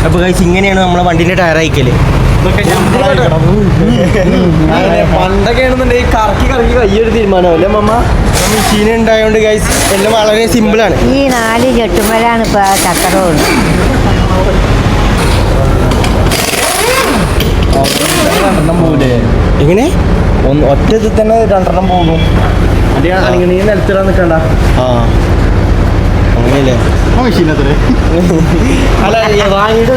S1: അപ്പൊ ഗൈസ് ഇങ്ങനെയാണ് നമ്മളെ വണ്ടിന്റെ ടയർ അയക്കല്.
S3: പണ്ടൊക്കെ ആണെന്നുണ്ടെങ്കിൽ കറക്കി കയ്യൊരു തീരുമാനമല്ലേ മമ്മ?
S1: മെഷീൻ ഉണ്ടായതുകൊണ്ട് ഗൈസ് എല്ലാം വളരെ സിമ്പിളാണ്.
S2: ഈ 4 ചെട്ടുമലാണ് ഇപ്പൊ ആ ചക്കരമുള്ളൂ.
S1: എങ്ങനെ
S3: ഒറ്റ തന്നെ 2 പോകും. അല്ലെങ്കിൽ നീ നിലത്തിടാൻ നിൽക്കണ്ട.
S1: ആ അങ്ങനെയല്ലേ?
S3: അല്ല വാങ്ങിയിട്ട്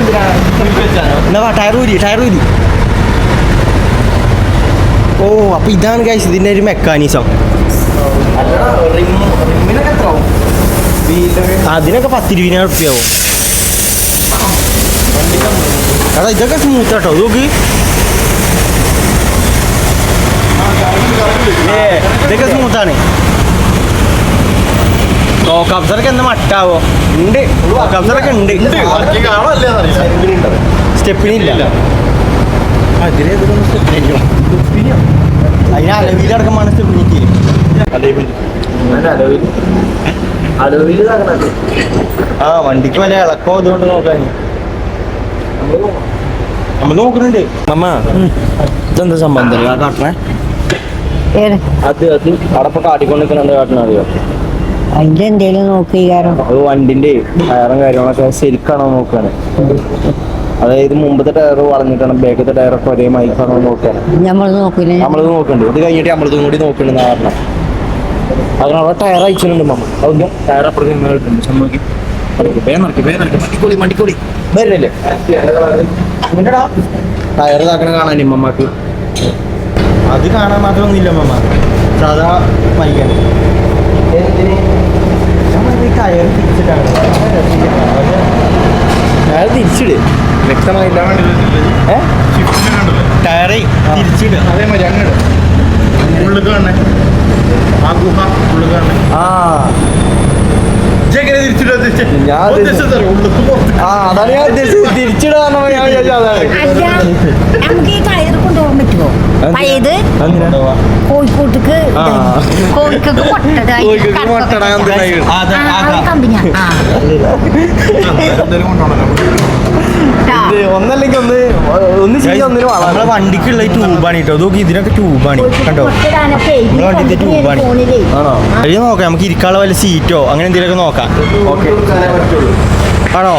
S1: എന്നാ ടയർ ഊരി. ഓ അപ്പൊ ഇതാണ് ഗൈസ് ഇതിന്റെ ഒരു മെക്കാനിസം.
S3: റിമ്മിനൊക്കെ എത്ര ആവും?
S1: അതിനൊക്കെ 10-20 റുപ്യാവും. എടാ ഇതൊക്കെ സ്മൂത്ത് കേട്ടോ. നോക്ക്, ഇതൊക്കെ സ്മൂത്താണ്. ടോക്ക് അബ്സറൊക്കെ എന്താ മട്ടാവോ? ഉണ്ട്, ടോക്ക് അബ്സറൊക്കെ ഉണ്ട്. സ്റ്റെപ്പിനില്ല. അതിന് അലവിലടക്കമാണ് സ്റ്റെപ്പിനിക്ക്. ആ വണ്ടിക്ക് വല്ല ഇളക്കോ അതുകൊണ്ട് നോക്കാൻ നമ്മൾ നോക്കുന്നുണ്ട്.
S3: മമ്മ ഇതെന്താ സംബന്ധം കാട്ടണേ? അത് അടപ്പൊ കാട്ടിക്കൊണ്ടിരിക്കണ കാട്ടണ അറിയോ?
S2: അതിന്റെ എന്തേലും നോക്കി കാരണം
S3: അത് വണ്ടിന്റെ ടയറും കാര്യങ്ങളൊക്കെ ശരിക്കാണോ നോക്കാണ്. അതായത് മുമ്പത്തെ ടയർ വളഞ്ഞിട്ടാണ് ബാക്കത്തെ ടയറൊക്കെ ഒരേ മൈക്കാണോ നോക്കാൻ
S2: നമ്മൾ നോക്കില്ലേ.
S3: നമ്മളത് നോക്കണ്ട്. ഇത് കഴിഞ്ഞിട്ട് നമ്മളതും കൂടി നോക്കണ്ടെന്ന് കാരണം അതിന് അവിടെ ടയർ അയച്ചിട്ടുണ്ട് മമ്മ. അതൊന്നും ടയർ അപ്പുറത്ത് മണ്ടിക്കൂടി വരുന്നില്ലേ ടയർ ഇതാക്കണ കാണാൻ മമ്മക്ക്.
S1: അത് കാണാൻ മാത്രമൊന്നുമില്ല മമ്മ, സാധാ മൈക്കാണ്. ടയർ തിരിച്ചിട്ടാണ്
S3: ടയർ തിരിച്ചിട് വ്യക്തമായില്ല.
S1: ടയറ് തിരിച്ചിട്ട്
S5: അതേമാതിരി അങ്ങനെ ഉള്ളിൽ കാണണേ, ആ ഗുഹ ഉള്ളിൽ കാണണേ.
S3: ആ
S5: എങ്ങനെ തിരിച്ചിട്ട്
S3: ഞാൻ അതാണ് ഞാൻ ഉദ്ദേശിച്ചത്. തിരിച്ചിടാന്നോ ഞാൻ വിചാരിച്ചു. അതാണ്
S4: നമുക്ക് ഈ ടയർ കൊണ്ടുപോകാൻ പറ്റുമോ? പഴയത് കോഴിക്കോട്ടേക്ക് കോഴിക്കൊക്കെ കമ്പനിയാ.
S3: ഒന്നല്ലെങ്കിൽ ഒന്ന് ചെയ്യാൻ ഒന്നിനും
S1: നമ്മളെ വണ്ടിക്കുള്ള ട്യൂബാണ് കേട്ടോ. നോക്കി ഇതിനൊക്കെ ട്യൂബാണ് കണ്ടോ. നമ്മളെ വണ്ടിന്റെ ട്യൂബാണ്.
S3: ആണോ?
S1: അത് നോക്കാം, നമുക്ക് ഇരിക്കാനുള്ള വല്ല സീറ്റോ അങ്ങനെ എന്തെങ്കിലുമൊക്കെ നോക്കാം.
S3: ഓക്കെ
S1: ആണോ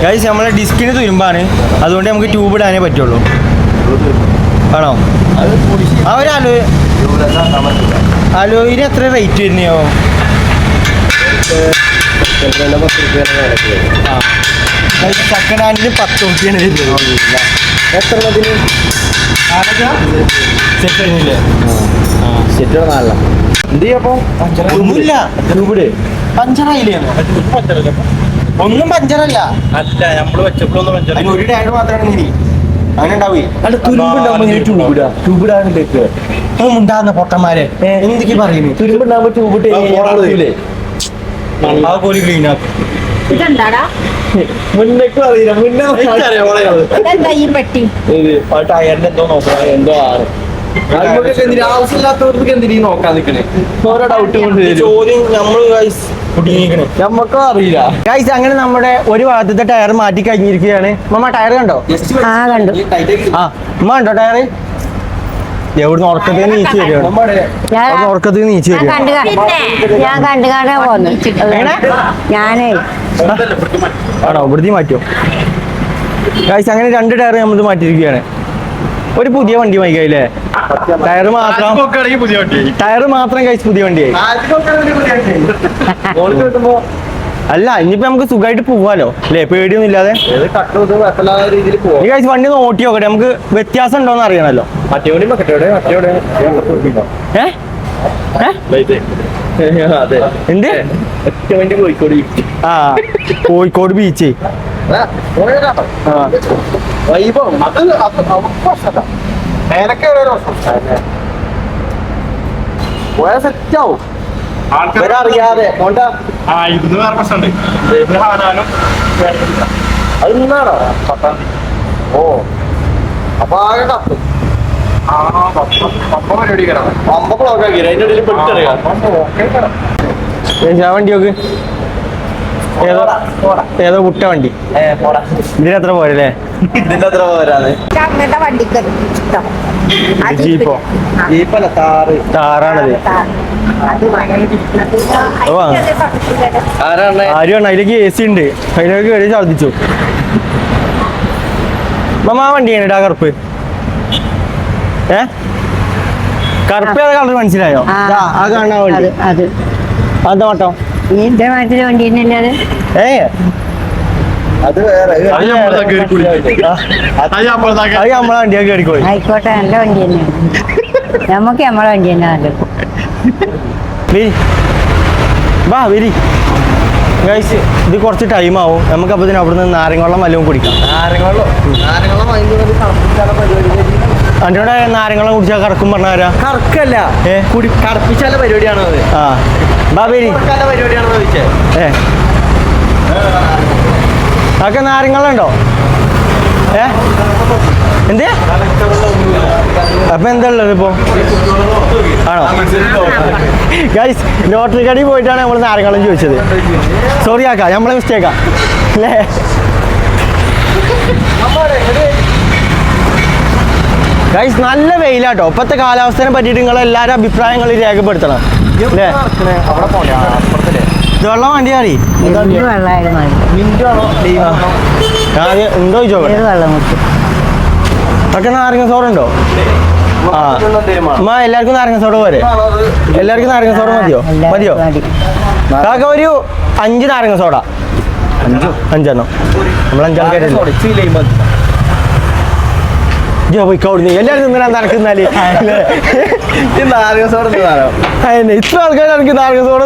S1: ഗൈസ്? നമ്മളെ ഡിസ്കിന് തുരുമ്പാണ്, അതുകൊണ്ട് നമുക്ക് ട്യൂബ് ഇടാനേ പറ്റുള്ളൂ. ആണോ? അലോയിന് എത്ര റേറ്റ് വരുന്നയോ? സെക്കൻഡ് ഹാൻഡിന് 10 റുപ്യാണ് വരുന്നത്.
S3: എത്ര
S1: സെക്കൻഡില്ലേ?
S3: സെറ്റ് നല്ല എന്ത് ചെയ്യപ്പോ
S1: ഒന്നുമില്ല,
S3: ട്യൂബിട്
S1: പഞ്ചറായില്ലേ? ഒന്നും പഞ്ചറല്ല.
S5: അല്ല നമ്മള് വെച്ചപ്പോഴൊന്നും പഞ്ചർ.
S1: അതിന് ഒരു ടയർ മാത്രമാണ് ഇനി അങ്ങനെ ഉണ്ടാവേ.
S3: അല്ല തുരുമ്പുണ്ടാകുമ്പോ ട്യൂബിടാനുണ്ട്.
S1: ഉണ്ടാകുന്ന പൊട്ടന്മാരെ എന്തൊക്കെ പറയുന്നു?
S3: തുരുമ്പുണ്ടാകുമ്പോ ട്യൂബിട്ട്
S1: ആ പോലെ ക്ലീൻ ആക്കും.
S4: ഇതെന്താടാ?
S3: മുന്നേക്കും അറിയില്ല. മുന്നേ
S4: ഇതെന്താ ഈ പെട്ടി?
S3: ടയറിന്റെ എന്തോ നോക്കണം, എന്തോ ആണ്. ആവശ്യമില്ലാത്തവർക്ക് എന്തിനീ നോക്കാൻ നിക്കണേ? ഓരോ ഡൗട്ട് കൊണ്ട്
S1: ചോദ്യം നമ്മള് കുടുങ്ങിയിരിക്കണേ.
S3: നമ്മക്കും അറിയില്ല.
S1: ഗൈസ് അങ്ങനെ നമ്മുടെ ഒരു ഭാഗത്തെ ടയർ മാറ്റി കഴിഞ്ഞിരിക്കുകയാണ്. മമ്മ ടയർ കണ്ടോ?
S2: ആ കണ്ടു.
S1: ആ ഉമ്മ കണ്ടോ ടയർ? എവിടുന്ന് ഉറക്കത്തിൽ നീച്ച് വരികയാണ്. ഉറക്കത്തിൽ നീച്ച്
S2: ഞാൻ കണ്ടു കാണാൻ പോന്നു. ഞാനേ
S1: ആണോ? ഇവിടുത്തെ മാറ്റിയോ? ഗൈസ് അങ്ങനെ 2 ടയർ നമ്മൾ മാറ്റിയിരിക്കുകയാണ്. ഒരു പുതിയ വണ്ടി വാങ്ങിക്കല്ലേ? ടയർ മാത്രം ഗൈസ് പുതിയ വണ്ടിയായി. അല്ല ഇനിയിപ്പോ നമുക്ക് സുഖമായിട്ട് പോവാലോ അല്ലേ, പേടിയൊന്നും ഇല്ലാതെ.
S3: ഏത് കട്ടും ഇത് കുഴപ്പമില്ലാത്ത രീതിയിൽ പോകും.
S1: ഈ കാഴ്ച വണ്ടി നോക്കി നോക്കട്ടെ, നമുക്ക് വ്യത്യാസം ഉണ്ടോന്ന് അറിയണല്ലോ.
S3: മറ്റേ വണ്ടി മറ്റേ
S1: ഏ
S3: അതെ
S1: എന്ത്
S3: ഒറ്റ വണ്ടി കോഴിക്കോട്
S1: ആ കോഴിക്കോട് ബീച്ച്.
S3: വൈഭവം അത് പോയാൽ സെറ്റാവും അറിയാതെ കൊണ്ടാ.
S5: ആ ഇന്ന് വേറെ പ്രശ്നമുണ്ട്. ഹാനാനും
S3: അത് നിന്നാണോ 10-ാം തീയതി? ഓ അപ്പൊ ആകെ കത്തും.
S5: പരിപാടി കയറാം.
S3: പമ്പ ബ്ലോക്ക് ആക്കി അതിന്റെ ഇടയിൽ പെട്ടറിയാം.
S1: വണ്ടി നോക്ക്, ഏതോ കുട്ട വണ്ടി. ഇതിനെത്ര പോരല്ലേ?
S3: ഇതിന്റെ അത്ര പോരാണ്.
S4: അങ്ങനത്തെ വണ്ടിക്ക് ഇഷ്ടം. അത്
S1: ജീപ്പോ?
S3: ജീപ്പല്ല,
S1: താറാണത്. ഓ
S3: ആരാണ്?
S1: ആരും അതിലേക്ക് AC ഉണ്ട്, അതിലേക്ക് കയറി ഛർദിച്ചു. ആ വണ്ടിയാണ് ഇടാ കറുപ്പ്. കറുപ്പ് ഏതാ കളർ മനസ്സിലായോ? ആ കാണാൻ വണ്ടി
S2: അത്
S1: അതെന്താ വട്ടോ?
S2: ഇന്റെ നാട്ടിലെ വണ്ടി തന്നെയല്ലേ അത്?
S3: അത് വേറെ.
S5: അത് നമ്മളെ കയറി കുടി. അത് നമ്മളെ
S1: അത് നമ്മളെ വണ്ടിയൊക്കെ കയറിക്കോയി.
S2: ആയിക്കോട്ടെ, നല്ല വണ്ടി തന്നെയാണ്. നമുക്ക് നമ്മളെ വണ്ടി തന്നെ നല്ലത്.
S1: വാ വരി ഗൈസ്, ഇത് കുറച്ച് ടൈം ആവും. നമുക്ക് അപ്പൊ അവിടുന്ന് നാരങ്ങവെള്ളം വല്ലതും കുടിക്കാം.
S3: നാരങ്ങളും വാങ്ങിക്കുന്നത് കറപ്പിച്ചാലും പരിപാടി.
S1: അതിനോട് നാരങ്ങവെള്ളം കുടിച്ചാൽ കറക്കും പറഞ്ഞാരാ?
S3: കറക്കല്ല, കറപ്പിച്ചാല പരിപാടിയാണോ അത്?
S1: ആ ബാ വരി.
S3: പരിപാടിയാണോ ചോദിച്ചേ?
S1: അതൊക്കെ നാരങ്ങവെള്ളം ഉണ്ടോ? എന്ത് അപ്പൊ എന്താ ഉള്ളത് ഇപ്പോ? ആണോ ഗൈസ്, ലോട്ടറി കടയിൽ പോയിട്ടാണ് നമ്മൾ നാരങ്ങവെള്ളം ചോദിച്ചത്. സോറി ആക്കാം, നമ്മളെ മിസ്റ്റേക്കാ അല്ലേ? ഗൈസ് നല്ല വെയിലാട്ടോ. ഇപ്പത്തെ കാലാവസ്ഥയെ പറ്റിയിട്ട് നിങ്ങൾ എല്ലാവരും അഭിപ്രായങ്ങൾ രേഖപ്പെടുത്തണം അല്ലേ?
S3: അവിടെ പോണേ അപ്പുറത്തില്ലേ?
S1: ഇത് വെള്ളം വണ്ടി അറിയി
S2: എന്ത് വെള്ളമായാലും മതി.
S3: മിന്റു ആണോ ലീവാണോ?
S1: ഉണ്ടോ ചോദിച്ചോ.
S2: ഏത് വെള്ളം കുടിക്കും?
S1: ഒക്കെ നാരങ്ങ സോഡ ഉണ്ടോ? ആ എല്ലാവർക്കും നാരങ്ങ സോഡ പോരെ? എല്ലാവർക്കും നാരങ്ങ സോഡ മതിയോ? മതിയോ? കാക്ക ഒരു 5 നാരങ്ങ സോഡ. 5 നമ്മൾ 5 ആൾക്കാരല്ലേ? പോയിക്കോടുന്നു എല്ലാവരും നിന്നാ നടക്കുന്നാല്
S3: നാരങ്ങ സോഡ
S1: ഇത്ര ആൾക്കാർ എനിക്ക് നാരങ്ങ സോഡ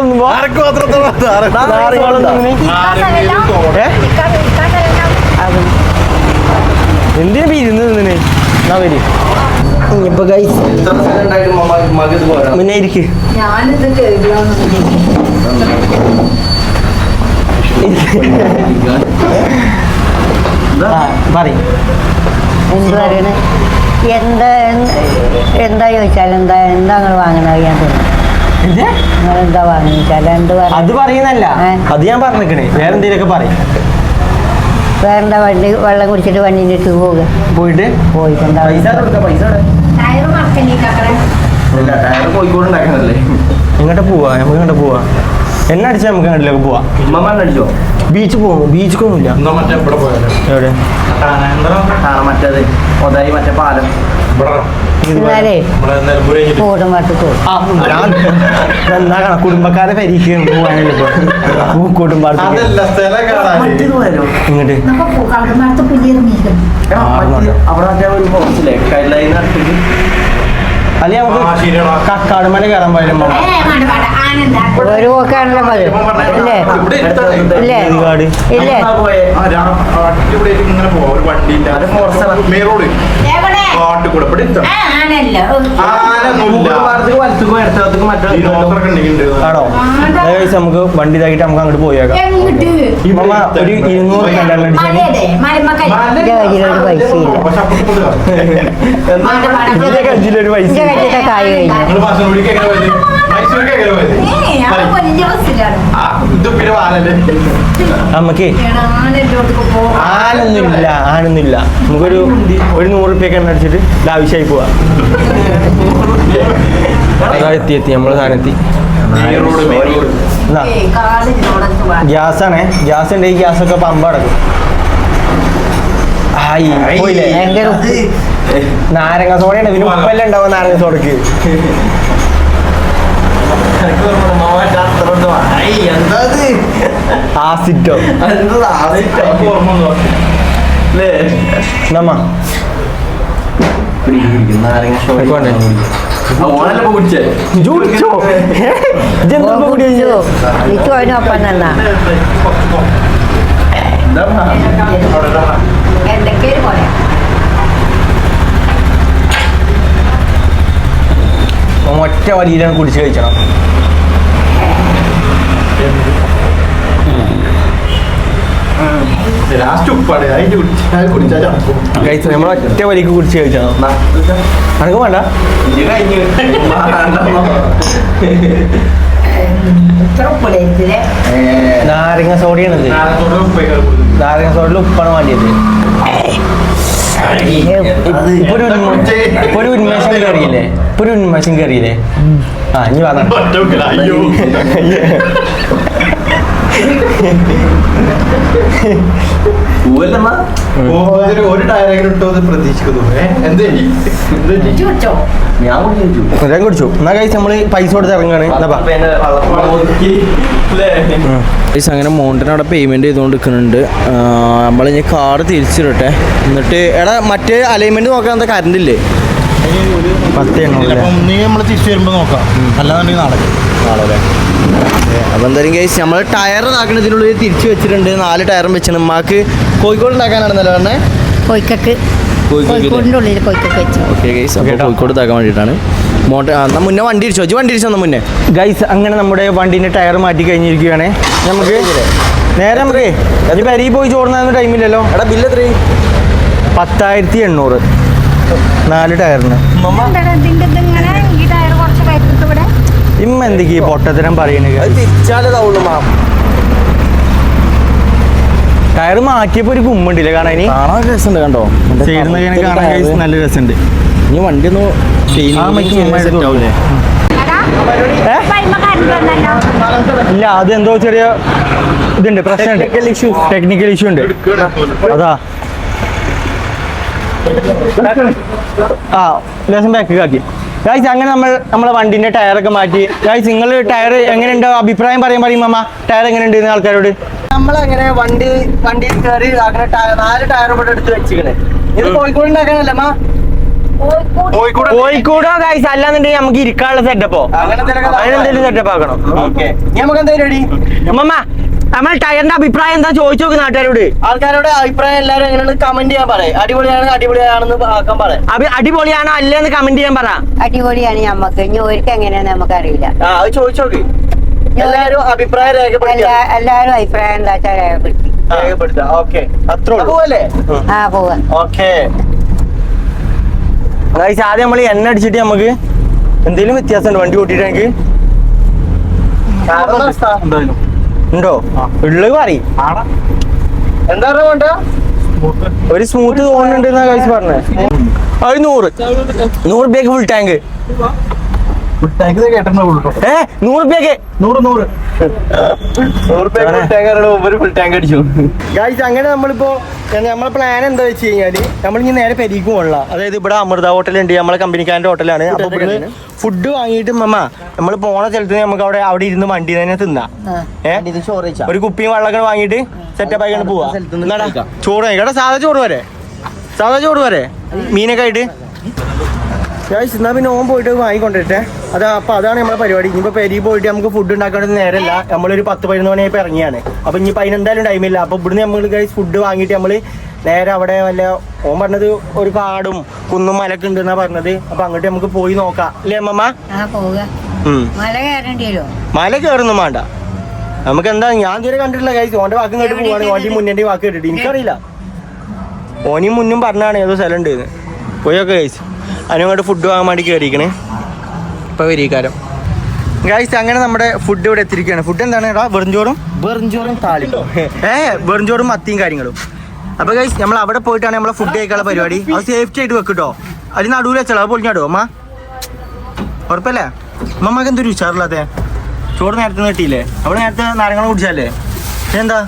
S1: എന്തിനാ ഇരുന്ന് നിന്നെ വരി. ഇപ്പൊ ഗൈസ് പിന്നെ ഇരിക്ക്.
S4: ഞാനിത് കേൾക്കണം.
S1: പറയും
S2: എന്ത് പറയണേ? എന്താ ചോദിച്ചാൽ എന്താ നിങ്ങൾ വാങ്ങണത്? ഞാൻ തോന്നുന്നു നിങ്ങൾ എന്താ വാങ്ങുന്ന ചോദിച്ചാൽ എന്ത്
S1: അത് പറയുന്നല്ല, അത് ഞാൻ പറഞ്ഞിരിക്കണേ. വേറെ എന്തെങ്കിലുമൊക്കെ പറയും.
S2: വേറെന്താ വണ്ടി വെള്ളം കുടിച്ചിട്ട് വണ്ടീൻ്റെ അടുത്ത് പോയിട്ടുണ്ടാവും.
S4: ടയറ് മറക്കല്ലേ കാക്കടെ?
S3: കോഴിക്കോട് ഉണ്ടാക്കണല്ലേ?
S1: എങ്ങോട്ട് പോവാ? നമുക്ക് ഇങ്ങോട്ട് പോവാ. എണ്ണ അടിച്ചാൽ നമുക്ക് എങ്ങോട്ടിലേക്ക് പോവാ.
S3: അടിച്ചോ?
S1: ബീച്ച് പോകും. ബീച്ചിക്കൊന്നുമില്ല.
S5: എന്താ മറ്റേ ഇവിടെ പോയാലോ?
S1: എവിടെ?
S3: മറ്റേത് ഒതായി മറ്റേ പാലം.
S2: എന്നാലേ കൂടും വട്ടത്തു
S1: കുടുംബക്കാരെ പരീക്ഷ പോവാനല്ലേ കുടുംബാർത്ത് ഇങ്ങോട്ട്
S4: നമ്മ പൂക്കാടുമാർത്ത് പുല്ലിറങ്ങിയിരിക്കുന്നു.
S3: അവിടെ മറ്റേ ഒരു ബോക്സില്ലേ കൈലൈൻ നടത്തിട്ട്
S1: അല്ലെ നമുക്ക് കക്കാടുമല കയറാൻ പോയാലും
S4: ആനന്ദ
S2: ഒരു പോക്കാണല്ലോ മതി ഇല്ലേ? ഇല്ലേ?
S1: കാട്
S2: ഇല്ലേ?
S5: ഇങ്ങനെ പോവാ. ഒരു വണ്ടിയില്ല മെയിൻ റോഡ്
S4: എവിടെ?
S5: കാട്ടിക്കൂടെ ഇവിടെ
S4: ആനല്ലോ.
S1: ആണോ? നമുക്ക് വണ്ടി ഇതാക്കിട്ട് നമുക്ക് അങ്ങോട്ട് പോയേക്കാം.
S4: എങ്ങോട്ട്?
S1: ഒരു 200 കല്യാണം അടിച്ചാൽ
S4: മലയതെ മലമക്കൽ.
S2: എൻ്റെ കയ്യിലൊരു പൈസയില്ല.
S1: ഇതിന്റെ കയ്യിലൊരു പൈസ
S2: എൻ്റെ കയ്യിലത്തെ കായ് കഴിഞ്ഞു.
S4: അവിടെ വലിയ ബസ്സിലാണ്.
S1: നമുക്ക് ആനൊന്നുമില്ല. നമുക്കൊരു 100 റുപ്യൊക്കെ എണ്ണ അടിച്ചിട്ട് ആവശ്യമായി പോവാ. എത്തി നമ്മള് സാധനത്തി. ഗ്യാസാണേ. ഗ്യാസ് ഉണ്ട്. ഈ ഗ്യാസൊക്കെ പമ്പ അടക്കും. പോയില്ലേ? നാരങ്ങ സോഡയാണ്. ഇതിന് ഉപ്പെല്ലാം ഉണ്ടാവും നാരങ്ങ സോഡക്ക്. ആസിറ്റോ നമ്മ
S2: എനിക്ക് അതിനൊപ്പം തന്നാ
S4: എന്തൊക്കെയൊരു പോലെ
S1: ഒറ്റ വലിയിലാണ് കുടിച്ച് കഴിക്കണം.
S5: ലാസ്റ്റ് ഉപ്പാണ് അതിന്റെ കുടിച്ചാൽ
S1: കഴിച്ചു നമ്മൾ ഒറ്റ വലിക്ക് കുടിച്ച് കഴിക്കണം. അനക്ക് വേണ്ട നാരങ്ങ സോഡയാണിത്. നാരങ്ങ സോഡയിൽ ഉപ്പാണ് വേണ്ടിയത്. ഇപ്പൊ ഒരു ഉന്മേഷം കയറിയില്ലേ? ഇപ്പൊ ഒരു ഉന്മേഷം കയറിയില്ലേ? ആ ഇനി പറഞ്ഞു
S5: ഒരു ടയറെങ്കിലും ഇട്ടോ എന്ന് പ്രതീക്ഷിക്കുന്നു.
S1: ഞാൻ കുടിച്ചു. എന്നാ കഴിച്ച് നമ്മള് പൈസ കൊടുത്ത് ഇറങ്ങാണ്. അങ്ങനെ മോണ്ടൻ അവിടെ പേയ്മെന്റ് ചെയ്തുകൊണ്ട് നിൽക്കുന്നുണ്ട്. നമ്മളിനി കാറ് തിരിച്ചിടട്ടെ. എന്നിട്ട് എടാ മറ്റേ അലൈൻമെന്റ് നോക്കാൻ എന്താ കറണ്ട് ഇല്ലേ? 10
S5: നമ്മൾ തിരിച്ചു വരുമ്പോ നോക്കാം. അല്ലാന്നുണ്ടെങ്കിൽ നാളെ
S1: അപ്പൊ എന്തായാലും കേസ് നമ്മൾ ടയർ ഇതാക്കണതിനുള്ളിൽ തിരിച്ചു വെച്ചിട്ടുണ്ട്. 4 ടയറും വെച്ചാണ്. ഉമ്മാക്ക് കോഴിക്കോട് ഉണ്ടാക്കാനാണെന്നല്ലോ പറഞ്ഞേ.
S2: കോഴിക്കോടിന്റെ ഉള്ളിൽ കോഴിക്കൊക്കെ വെച്ചു.
S1: ഓക്കെ ഗൈസ്, അപ്പോൾ കോഴിക്കോട് ഇതാക്കാൻ വേണ്ടിയിട്ടാണ്. എന്നാൽ മുന്നേ വണ്ടി ഇടിച്ചോ? വണ്ടി ഇടിച്ചോ മുന്നേ ഗൈസ്. അങ്ങനെ നമ്മുടെ വണ്ടീൻ്റെ ടയർ മാറ്റി കഴിഞ്ഞിരിക്കുകയാണ്. നമുക്ക് നേരെ നമുക്ക് അത് പെരിയിൽ പോയി ചോറുന്ന ടൈമില്ലല്ലോ. എടാ ബില്ല് എത്രയും 10,800 4 ടയറിന്. ഇമ്മ എന്തൊക്കെയാ പൊട്ടത്തരം പറയണ?
S3: തിരിച്ചാലതാവുള്ളൂ മാം.
S1: ടയർ മാറ്റിയപ്പോ ഒരു കുമ്മുണ്ടില്ലേ കാണാൻ?
S5: കാണാൻ രസമുണ്ട് കണ്ടോ?
S1: ചേരുന്ന കാണാൻ നല്ല രസമുണ്ട്.
S5: ഇനി വണ്ടി ഒന്ന്
S1: ഇല്ല അതെന്തോ ചെറിയ ഇതുണ്ട്, പ്രശ്നമുണ്ട്, ടെക്നിക്കൽ ഇഷ്യൂ ഉണ്ട്. അതാ ആ ലേശം ബാക്ക് ആക്കി ഗൈസ്. അങ്ങനെ നമ്മളെ വണ്ടിന്റെ ടയറൊക്കെ മാറ്റി ഗൈസ്. നിങ്ങൾ ടയർ എങ്ങനെയുണ്ടോ അഭിപ്രായം പറയും അമ്മ. ടയർ എങ്ങനെയുണ്ട് ആൾക്കാരോട്?
S3: നമ്മളങ്ങനെ വണ്ടി കയറി 4 ടയർ ഇവിടെ എടുത്ത് വെച്ചിക്കണേ. ഇത് കോഴിക്കോട് ഉണ്ടാക്കാനല്ലേ അമ്മ?
S1: കോഴിക്കോടോ ഗൈസ്? അല്ലാന്നുണ്ടെങ്കിൽ നമുക്ക് ഇരിക്കാനുള്ള സെറ്റപ്പോ അതിനെന്തെങ്കിലും സെറ്റപ്പ് ആക്കണം.
S3: നമുക്ക് എന്തായാലും റെഡി
S1: അമ്മ. നമ്മൾ ടയറിന്റെ അഭിപ്രായം എന്താ ചോദിച്ചു നോക്ക് നാട്ടുകാരോട്.
S3: ആൾക്കാരോട് അഭിപ്രായം എല്ലാവരും എങ്ങനെയാണ് കമന്റ് ചെയ്യാൻ പറയാം. അടിപൊളിയാണെന്ന് ആക്കാൻ പറയാം.
S1: അടിപൊളിയാണോ അല്ലേന്ന് കമന്റ് ചെയ്യാൻ പറ.
S2: അടിപൊളിയാണ് ഞമ്മക്ക്. ഇനി ഓർക്ക് എങ്ങനെയാന്ന് നമുക്കറിയില്ല.
S3: അത് ചോദിച്ചോക്ക്. എല്ലാരും അഭിപ്രായം
S2: എല്ലാരും അഭിപ്രായം എന്താ വെച്ചാൽ
S3: രേഖപ്പെടുത്താം. ഓക്കെ അത്രേ ഉള്ളൂ അല്ലേ?
S2: ആ പോവാ.
S3: ഓക്കെ
S1: ഗൈസ് ആദ്യം നമ്മൾ എണ്ണ അടിച്ചിട്ട് നമുക്ക് എന്തെങ്കിലും വ്യത്യാസമുണ്ട് വണ്ടി ഓട്ടിട്ട്? എനിക്ക് ഉണ്ടോ? ഉള്ളത് പറയും.
S3: എന്താ വേണ്ട
S1: ഒരു സ്മൂത്ത് തോന്നുന്നുണ്ട് എന്നാ ഗൈസ് പറഞ്ഞേ. 100 രൂപയ്ക്ക് ഫുൾ ടാങ്ക്. 100 രൂപയ്ക്ക്
S3: ഫുൾ ടാങ്ക് അടിച്ചു.
S1: ഗൈസ് അങ്ങനെ നമ്മളിപ്പോ നമ്മളെ പ്ലാൻ എന്താ വെച്ച് കഴിഞ്ഞാല് നമ്മളിനി നേരെ പെരീക്ക് പോകണില്ല. അതായത് ഇവിടെ അമൃത ഹോട്ടലുണ്ട്, നമ്മളെ കമ്പനിക്കാരൻ്റെ ഹോട്ടലാണ്. അപ്പൊ ഇവിടുന്ന് ഫുഡ് വാങ്ങിയിട്ട് നമ്മൾ പോണ സ്ഥലത്ത് നമുക്ക് അവിടെ ഇരുന്ന് വണ്ടി തന്നെ തിന്നാം. ഒരു കുപ്പിയും വെള്ളമൊക്കെ വാങ്ങിയിട്ട് സെറ്റപ്പ് ആയിക്കാണ് പോവാ. ചോറ് കഴിക്കട്ടെ. സാധാ ചോറ് വരെ മീനൊക്കെ ആയിട്ട് ഗൈസ്. എന്നാ പിന്നെ ഓൻ പോയിട്ട് വാങ്ങിക്കൊണ്ടിട്ടെ. അപ്പൊ അതാണ് നമ്മളെ പരിപാടി. ഇനിയിപ്പോ പെരി പോയിട്ട് നമുക്ക് ഫുഡ് ഉണ്ടാക്കേണ്ടത് നേരമല്ല. നമ്മളൊരു 10-11 മണിയായപ്പോൾ ഇറങ്ങിയാണ്. അപ്പൊ ഇനിയിപ്പോൾ അതിനെന്തായാലും ടൈമില്ല. അപ്പൊ ഇവിടുന്ന് നമ്മൾ ഗൈസ് ഫുഡ് വാങ്ങിയിട്ട് നമ്മള് നേരെ അവിടെ വല്ല ഓൻ പറഞ്ഞത് ഒരു കാടും കുന്നും മലൊക്കെ ഉണ്ടെന്നാ പറഞ്ഞത്. അപ്പൊ അങ്ങോട്ട് നമുക്ക് പോയി നോക്കാം അല്ലേ അമ്മമ്മ? മല കയറൊന്നും വേണ്ട. നമുക്ക് എന്താ ഞാൻ ഇതുവരെ കണ്ടിട്ടില്ല ഗൈസ്. ഓന്റെ വാക്കും കേട്ട് പോവാണ്. ഓൻ്റെ മുന്നേ വാക്ക് കേട്ടിട്ട് എനിക്കറിയില്ല. ഓനും മുന്നും പറഞ്ഞാണ് ഏതോ സ്ഥലം ഉണ്ട് പോയൊക്കെ ഗൈസ്. അതിനങ്ങോട്ട് ഫുഡ് വാങ്ങാൻ വേണ്ടി കയറിയിരിക്കണേ. ഇപ്പൊ വരീക്കാരം ഗൈസ്. അങ്ങനെ നമ്മുടെ ഫുഡ് ഇവിടെ എത്തിയിരിക്കുകയാണ്. ഫുഡ് എന്താണ്? വെറുംചോറും താളിപ്പോ വെറുംചോറും മത്തിയും കാര്യങ്ങളും. അപ്പൊ ഗൈസ് നമ്മൾ അവിടെ പോയിട്ടാണ് നമ്മളെ ഫുഡ് കഴിക്കാനുള്ള പരിപാടി. അത് സേഫ്റ്റി ആയിട്ട് വെക്കിട്ടോ. അതിന് നടുവിൽ വെച്ചാലോ അത് പൊളിഞ്ഞാടോ അമ്മ? ഉറപ്പല്ലേ? അമ്മമ്മക്ക് എന്തൊരു ഉഷാറില്ലാത്ത ചോറ് നേരത്തെ കിട്ടിയില്ലേ? അവിടെ നേരത്തെ നാരങ്ങൾ കുടിച്ചല്ലേ? എന്താ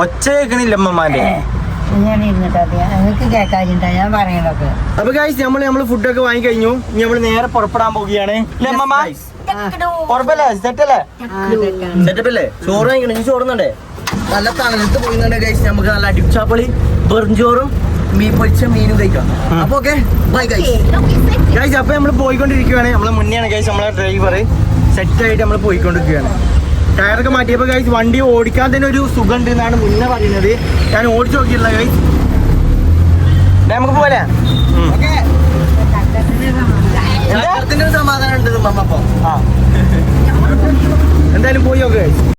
S1: ഒച്ച കേൾക്കണില്ല അമ്മമാന്റെ?
S2: ഞാൻ ഇരുന്നിട്ട് നിങ്ങൾക്ക് കേൾക്കാതിണ്ടാ ഞാൻ പറയണൊക്കെ.
S1: അപ്പൊ ഗൈസ് നമ്മള് ഫുഡൊക്കെ വാങ്ങി കഴിഞ്ഞു. ഇനി നമ്മള് നേരെ പുറപ്പെടാൻ പോവുകയാണ്. അല്ലേ അമ്മമ്മ? ഉറപ്പല്ലേ? സെറ്റല്ലേ?
S3: സെറ്റപ്പ് അല്ലേ? ചോറ് വാങ്ങിക്കണം. ഇനി ചോറുന്നുണ്ടേ നല്ല തണലത്ത് പോയിന്നുണ്ട് ഗൈസ്. നമുക്ക് നല്ല അടിച്ചാപ്പൊളി വെറുംചോറും പൊരിച്ച മീനും കഴിക്കാം. അപ്പൊ ഓക്കെ ബൈ ഗൈസ്.
S1: ഗൈസ് അപ്പൊ നമ്മള് പോയിക്കൊണ്ടിരിക്കുകയാണ്. നമ്മളെ മുന്നെയാണ് ഗൈസ് നമ്മളെ ഡ്രൈവർ സെറ്റായിട്ട് നമ്മൾ പോയിക്കൊണ്ടിരിക്കുകയാണ്. ടയറൊക്കെ മാറ്റിയപ്പോൾ ഗൈസ് വണ്ടി ഓടിക്കാൻ തന്നെ ഒരു സുഖം ഉണ്ട് എന്നാണ് മുന്നേ പറയുന്നത്. ഞാൻ ഓടിച്ചു നോക്കിയില്ല ഗൈസ്. നമുക്ക് പോലെ
S3: സമാധാനം ഉണ്ട് മമ്മ.
S1: എന്തായാലും പോയി നോക്ക്.